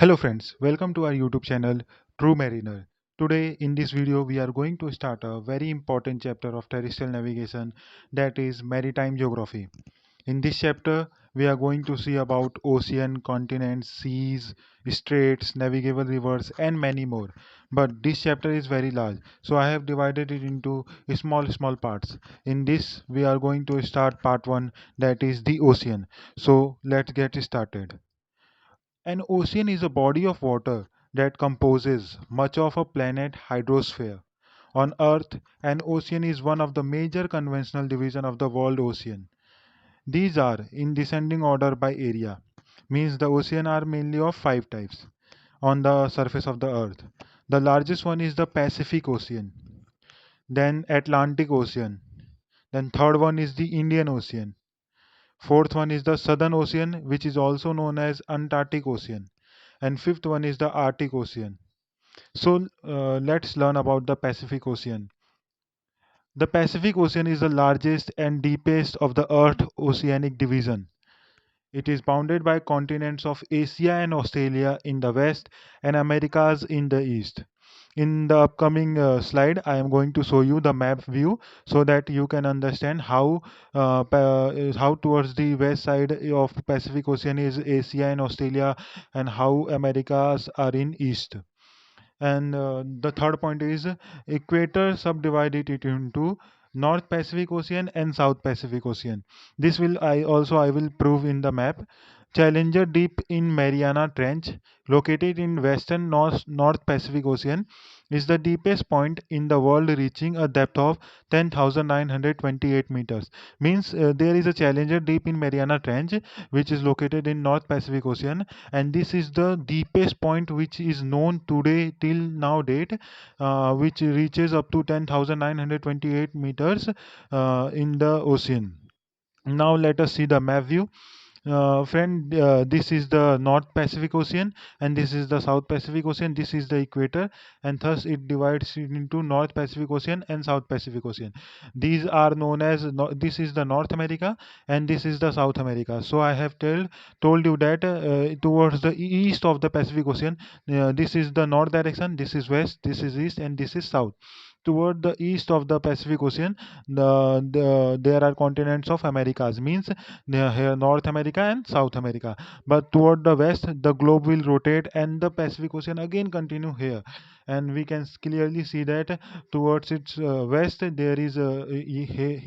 Hello friends, welcome to our YouTube channel True Mariner. Today in this video we are going to start a very important chapter of terrestrial navigation, that is maritime geography. In this chapter we are going to see about ocean, continents, seas, straits, navigable rivers and many more. But this chapter is very large, so I have divided it into small parts. In this we are going to start part 1, that is the ocean. So let's get started. An ocean is a body of water that composes much of a planet hydrosphere. On Earth, an ocean is one of the major conventional divisions of the world ocean. These are in descending order by area. Means the ocean are mainly of five types on the surface of the earth. The largest one is the Pacific Ocean, then Atlantic Ocean, then third one is the Indian Ocean, fourth one is the Southern Ocean, which is also known as Antarctic Ocean, and fifth one is the Arctic Ocean. So let's learn about the Pacific Ocean. The Pacific Ocean is the largest and deepest of the Earth oceanic division. It is bounded by continents of Asia and Australia in the west and Americas in the east. In the upcoming slide, I am going to show you the map view so that you can understand how towards the west side of Pacific Ocean is Asia and Australia, and how Americas are in east. And the third point is equator subdivided it into North Pacific Ocean and South Pacific Ocean. This will I will prove in the map. Challenger Deep in Mariana Trench, located in western North Pacific Ocean, is the deepest point in the world, reaching a depth of 10,928 meters. Means there is a Challenger Deep in Mariana Trench, which is located in North Pacific Ocean, and this is the deepest point which is known today till now date, which reaches up to 10,928 meters in the ocean. Now let us see the map view. Friend, this is the North Pacific Ocean and this is the South Pacific Ocean. This is the equator, and thus it divides it into North Pacific Ocean and South Pacific Ocean. These are known as this is the North America and this is the South America. So I have told you that towards the east of the Pacific Ocean, this is the north direction, this is west, this is east, and this is south. Toward the east of the Pacific Ocean, there are continents of Americas, means here North America and South America. But toward the west, the globe will rotate and the Pacific Ocean again continue here. And we can clearly see that towards its west there is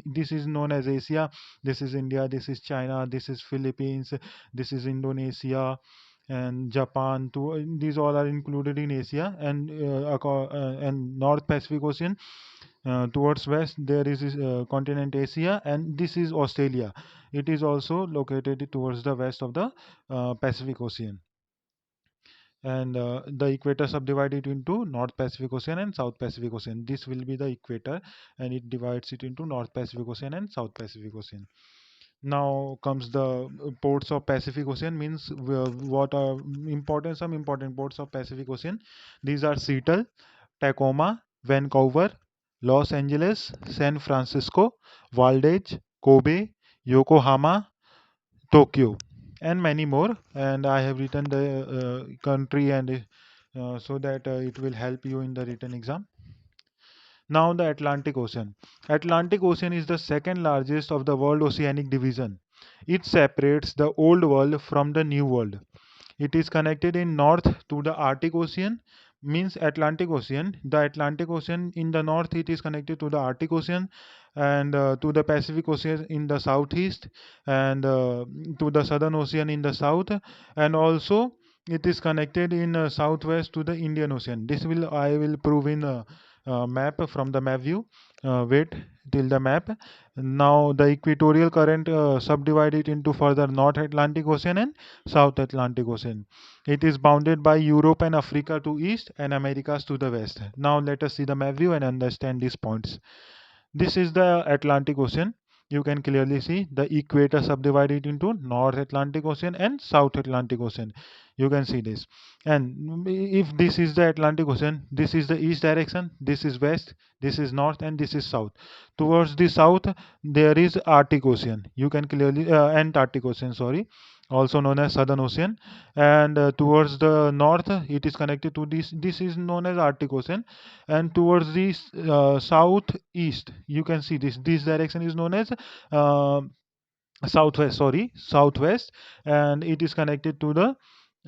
this is known as Asia, this is India, this is China, this is Philippines, this is Indonesia and Japan. These all are included in Asia, and North Pacific Ocean. Towards west there is continent Asia, and this is Australia. It is also located towards the west of the Pacific Ocean. And the equator subdivided into North Pacific Ocean and South Pacific Ocean. This will be the equator, and it divides it into North Pacific Ocean and South Pacific Ocean. Now comes the ports of Pacific Ocean, means what are some important ports of Pacific Ocean. These are Seattle, Tacoma, Vancouver, Los Angeles, San Francisco, Valdez, Kobe, Yokohama, Tokyo, and many more. And I have written the country and so that it will help you in the written exam. Now the Atlantic Ocean. Atlantic Ocean is the second largest of the world oceanic division. It separates the old world from the new world. It is connected in north to the Arctic Ocean, means Atlantic Ocean. The Atlantic Ocean in the north, it is connected to the Arctic Ocean, and to the Pacific Ocean in the southeast, and to the Southern Ocean in the south, and also it is connected in southwest to the Indian Ocean. This will I will prove in map from the map view. Wait till the map. Now the equatorial current subdivided into further North Atlantic Ocean and South Atlantic Ocean. It is bounded by Europe and Africa to east and Americas to the west. Now let us see the map view and understand these points. This is the Atlantic Ocean. You can clearly see the equator subdivided into North Atlantic Ocean and South Atlantic Ocean. You can see this. And if this is the Atlantic Ocean, this is the east direction, this is west, this is north, and this is south. Towards the south, there is Arctic Ocean. You can clearly Antarctic Ocean, sorry. also known as Southern Ocean, and towards the north it is connected to this is known as Arctic Ocean, and towards the southeast you can see this direction is known as uh, southwest, and it is connected to the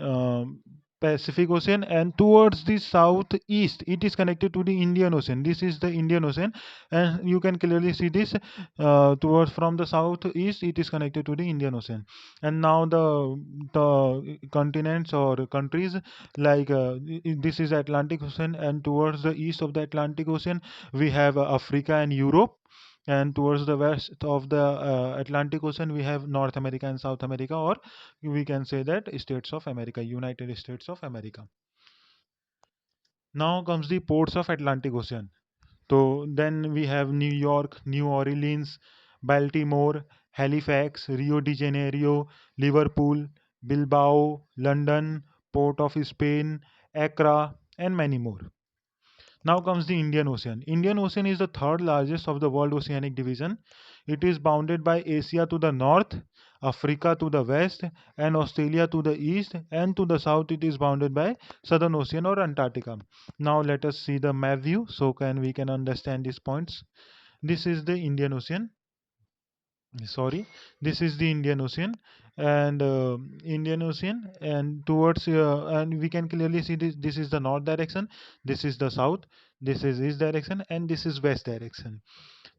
um, Pacific Ocean, and towards the southeast it is connected to the Indian Ocean. This is the Indian Ocean, and you can clearly see this towards from the southeast it is connected to the Indian Ocean. And now the continents or countries, like this is Atlantic Ocean, and towards the east of the Atlantic Ocean we have Africa and Europe, and towards the west of the Atlantic Ocean we have North America and South America, or we can say that States of America, United States of America. Now comes the ports of Atlantic Ocean. So then we have New York, New Orleans, Baltimore, Halifax, Rio de Janeiro, Liverpool, Bilbao, London, Port of Spain, Accra, and many more. Now comes the Indian Ocean. Indian Ocean is the third largest of the world oceanic division. It is bounded by Asia to the north, Africa to the west, and Australia to the east, and to the south it is bounded by Southern Ocean or Antarctica. Now let us see the map view so can we can understand these points. This is the Indian Ocean. Sorry, this is the Indian Ocean, and Indian Ocean, and towards and we can clearly see this is the north direction, this is the south, this is east direction, and this is west direction.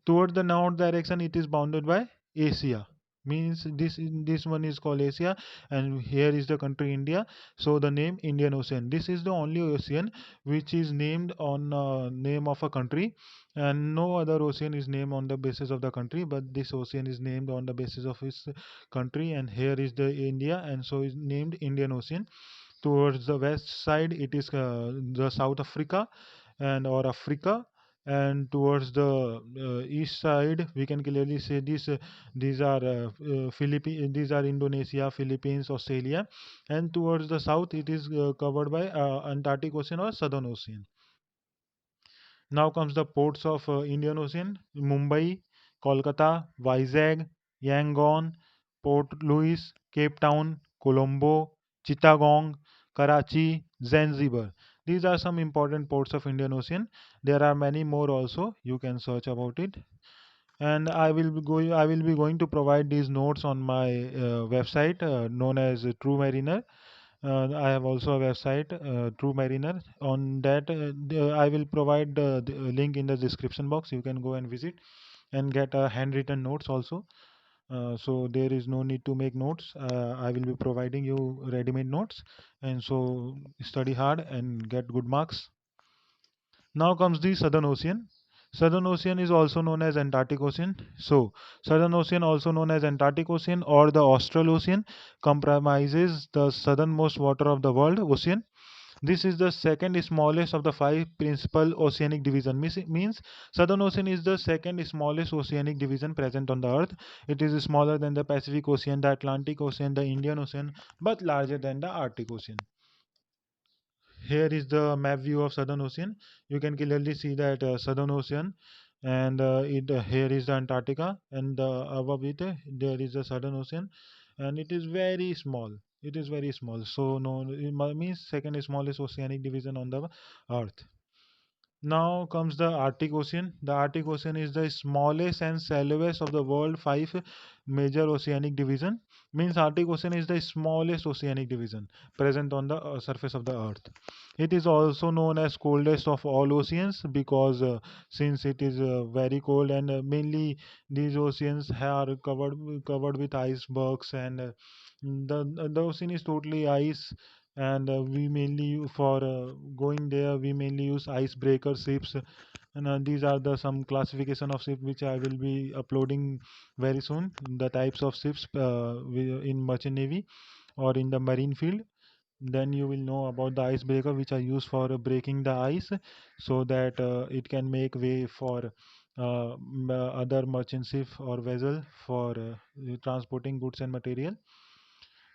Toward the north direction it is bounded by Asia, means this one is called Asia, and here is the country India, so the name Indian Ocean. This is the only ocean which is named on name of a country, and no other ocean is named on the basis of the country, but this ocean is named on the basis of its country, and here is the India, and so is named Indian Ocean. Towards the west side it is the South Africa and or Africa, and towards the east side we can clearly say these are Philippines, these are Indonesia, Philippines, Australia, and towards the south it is covered by Antarctic Ocean or Southern Ocean. Now comes the ports of Indian Ocean: Mumbai, Kolkata, Vizag, Yangon, Port Louis, Cape Town, Colombo, Chittagong, Karachi, Zanzibar. These are some important ports of Indian Ocean. There are many more also. You can search about it. And I will be going to provide these notes on my website known as True Mariner. I have also a website, True Mariner. On that, I will provide the link in the description box. You can go and visit and get handwritten notes also. So there is no need to make notes. I will be providing you ready-made notes, and so study hard and get good marks. Now comes the Southern Ocean. Southern Ocean is also known as Antarctic Ocean. So, Southern Ocean, also known as Antarctic Ocean or the Austral Ocean, comprises the southernmost water of the world ocean. This is the second smallest of the five principal oceanic division. Means Southern Ocean is the second smallest oceanic division present on the Earth. It is smaller than the Pacific Ocean, the Atlantic Ocean, the Indian Ocean, but larger than the Arctic Ocean. Here is the map view of Southern Ocean. You can clearly see that Southern Ocean, and here is the Antarctica, and above it there is the Southern Ocean, and it is very small. It is very small. So no, means second smallest oceanic division on the Earth. Now comes the Arctic Ocean. The Arctic Ocean is the smallest and shallowest of the world five major oceanic division. Means Arctic Ocean is the smallest oceanic division present on the surface of the Earth. It is also known as coldest of all oceans because since it is very cold, and mainly these oceans are covered with icebergs, and the ocean is totally ice, and we mainly for going there we mainly use icebreaker ships, and these are the some classification of ship which I will be uploading very soon, the types of ships in merchant navy or in the marine field. Then you will know about the icebreaker which are used for breaking the ice so that it can make way for other merchant ship or vessel for transporting goods and material.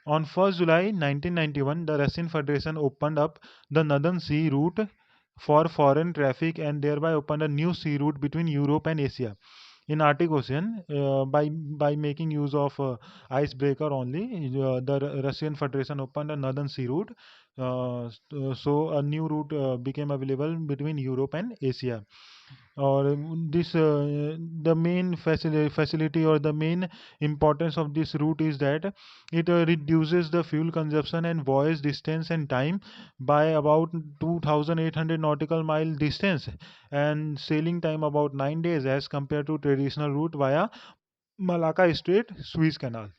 On 1st July 1991, the Russian Federation opened up the Northern Sea route for foreign traffic and thereby opened a new sea route between Europe and Asia. in Arctic Ocean by making use of icebreaker only. The Russian Federation opened a northern sea route, so a new route became available between Europe and Asia. Or this the main facility or the main importance of this route is that it reduces the fuel consumption and voyage distance and time by about 2800 nautical mile distance, and sailing time about 9 days as compared to traditional route via Malacca Strait, Suez Canal.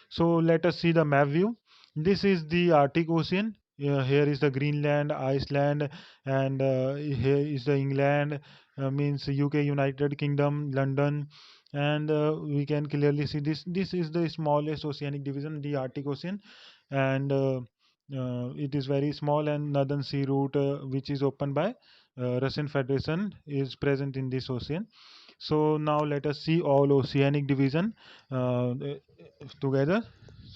So let us see the map view. This is the Arctic Ocean. Here is the Greenland, Iceland, and here is the England, means UK, United Kingdom, London, and we can clearly see this. This is the smallest oceanic division, the Arctic Ocean, and it is very small. And Northern Sea Route, which is opened by Russian Federation, is present in this ocean. So now let us see all oceanic division together.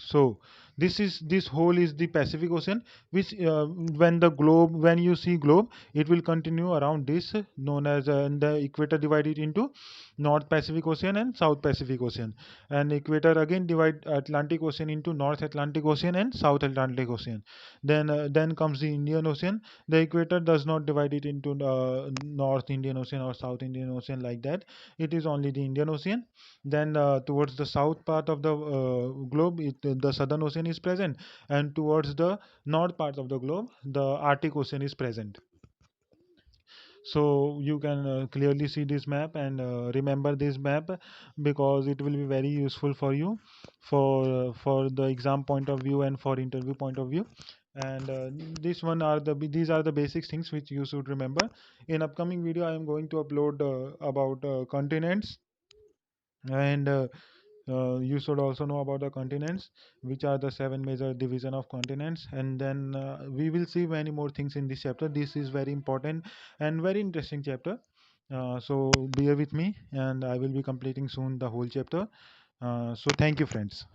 So this whole is the Pacific Ocean, which when you see globe, it will continue around this, known as and the equator divided into North Pacific Ocean and South Pacific Ocean, and equator again divide Atlantic Ocean into North Atlantic Ocean and South Atlantic Ocean. Then comes the Indian Ocean. The equator does not divide it into North Indian Ocean or South Indian Ocean like that. It is only the Indian Ocean. Then towards the south part of the globe, the Southern Ocean is present, and towards the north part of the globe, the Arctic Ocean is present. So you can clearly see this map and remember this map, because it will be very useful for you for the exam point of view and for interview point of view. And these are the basic things which you should remember. In upcoming video I am going to upload about continents, and you should also know about the continents, which are the seven major division of continents. And then we will see many more things in this chapter. This is very important and very interesting chapter, so bear with me, and I will be completing soon the whole chapter. So thank you, friends.